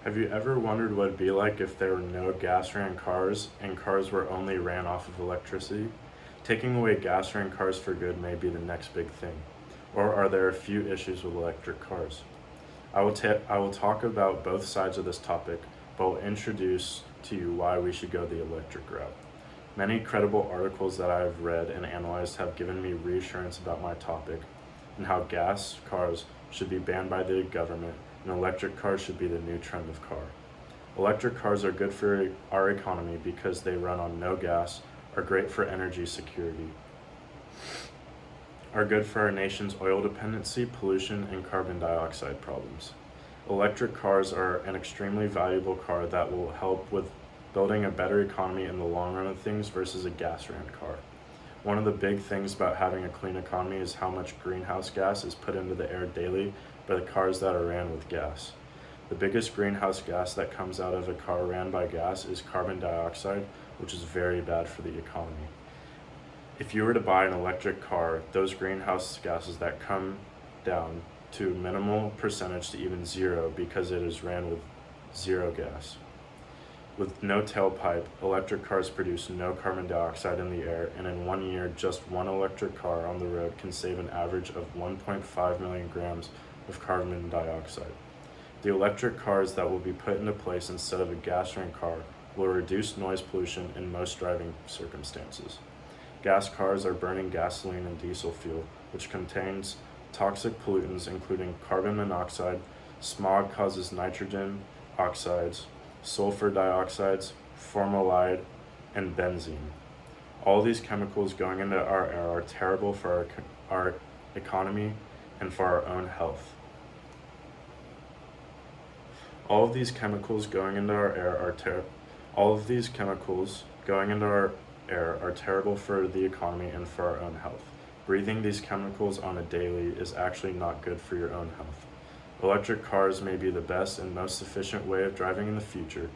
Have you ever wondered what it'd be like if there were no gas-ran cars and cars were only ran off of electricity? Taking away gas-ran cars for good may be the next big thing. Or are there a few issues with electric cars? I will talk about both sides of this topic, but will introduce to you why we should go the electric route. Many credible articles that I have read and analyzed have given me reassurance about my topic and how gas cars should be banned by the government and electric cars should be the new trend of car. Electric cars are good for our economy because they run on no gas, are great for energy security, are good for our nation's oil dependency, pollution, and carbon dioxide problems. Electric cars are an extremely valuable car that will help with building a better economy in the long run of things versus a gas-ran car. One of the big things about having a clean economy is how much greenhouse gas is put into the air daily by the cars that are ran with gas. The biggest greenhouse gas that comes out of a car ran by gas is carbon dioxide, which is very bad for the economy. If you were to buy an electric car, those greenhouse gases that come down to minimal percentage to even zero because it is ran with zero gas. With no tailpipe, electric cars produce no carbon dioxide in the air, and in 1 year, just one electric car on the road can save an average of 1.5 million grams of carbon dioxide. The electric cars that will be put into place instead of a gas-ran car will reduce noise pollution in most driving circumstances. Gas cars are burning gasoline and diesel fuel, which contains toxic pollutants including carbon monoxide, smog causes nitrogen oxides, sulfur dioxides, formaldehyde, and benzene. All these chemicals going into our air are terrible for our economy and for our own health. All of these chemicals going into our air are terrible for the economy and for our own health. Breathing these chemicals on a daily is actually not good for your own health. Electric cars may be the best and most efficient way of driving in the future,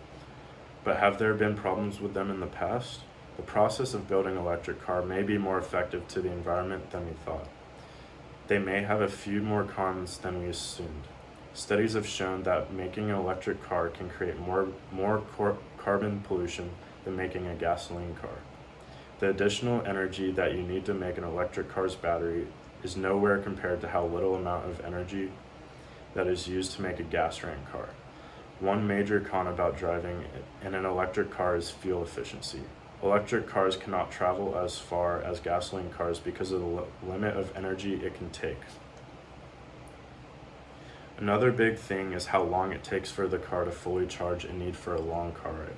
but have there been problems with them in the past? The process of building an electric car may be more effective to the environment than we thought. They may have a few more cons than we assumed. Studies have shown that making an electric car can create more carbon pollution than making a gasoline car. The additional energy that you need to make an electric car's battery is nowhere compared to how little amount of energy that is used to make a gas-ran car. One major con about driving in an electric car is fuel efficiency. Electric cars cannot travel as far as gasoline cars because of the limit of energy it can take. Another big thing is how long it takes for the car to fully charge and need for a long car ride.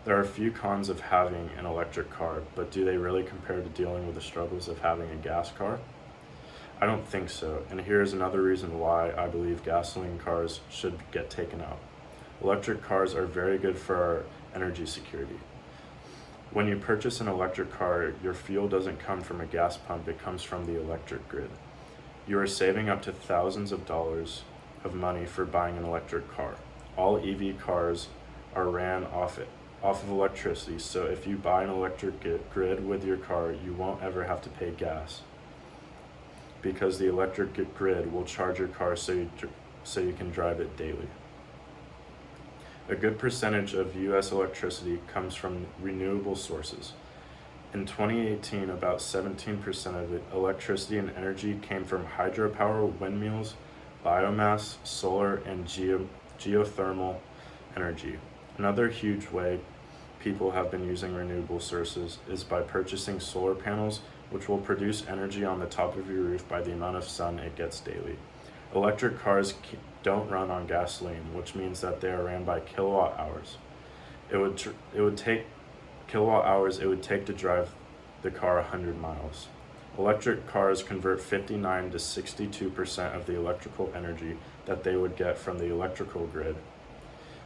There are a few cons of having an electric car, but do they really compare to dealing with the struggles of having a gas car? I don't think so, and here's another reason why I believe gasoline cars should get taken out. Electric cars are very good for our energy security. When you purchase an electric car, your fuel doesn't come from a gas pump, it comes from the electric grid. You are saving up to thousands of dollars of money for buying an electric car. All EV cars are ran off of electricity, so if you buy an electric grid with your car, you won't ever have to pay gas, because the electric grid will charge your car so you can drive it daily. A good percentage of U.S. electricity comes from renewable sources. In 2018, about 17% of the electricity and energy came from hydropower, windmills, biomass, solar, and geothermal energy. Another huge way people have been using renewable sources is by purchasing solar panels, which will produce energy on the top of your roof by the amount of sun it gets daily. Electric cars don't run on gasoline, which means that they are ran by kilowatt hours. It would take to drive the car 100 miles. Electric cars convert 59 to 62% of the electrical energy that they would get from the electrical grid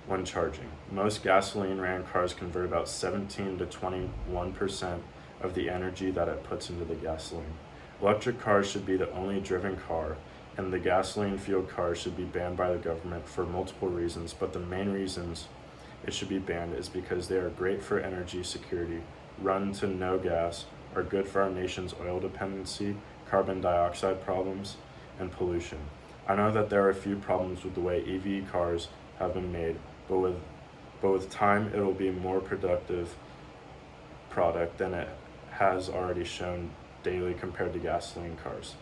when charging. Most gasoline-ran cars convert about 17 to 21% of the energy that it puts into the gasoline. Electric cars should be the only driven car, and the gasoline-fueled cars should be banned by the government for multiple reasons, but the main reasons it should be banned is because they are great for energy security, run to no gas, are good for our nation's oil dependency, carbon dioxide problems, and pollution. I know that there are a few problems with the way EV cars have been made, but with time it'll be more productive product than it has already shown daily compared to gasoline cars.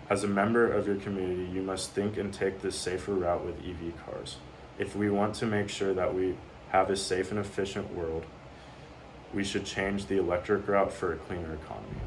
As a member of your community, you must think and take this safer route with EV cars. If we want to make sure that we have a safe and efficient world, we should change the electric route for a cleaner economy.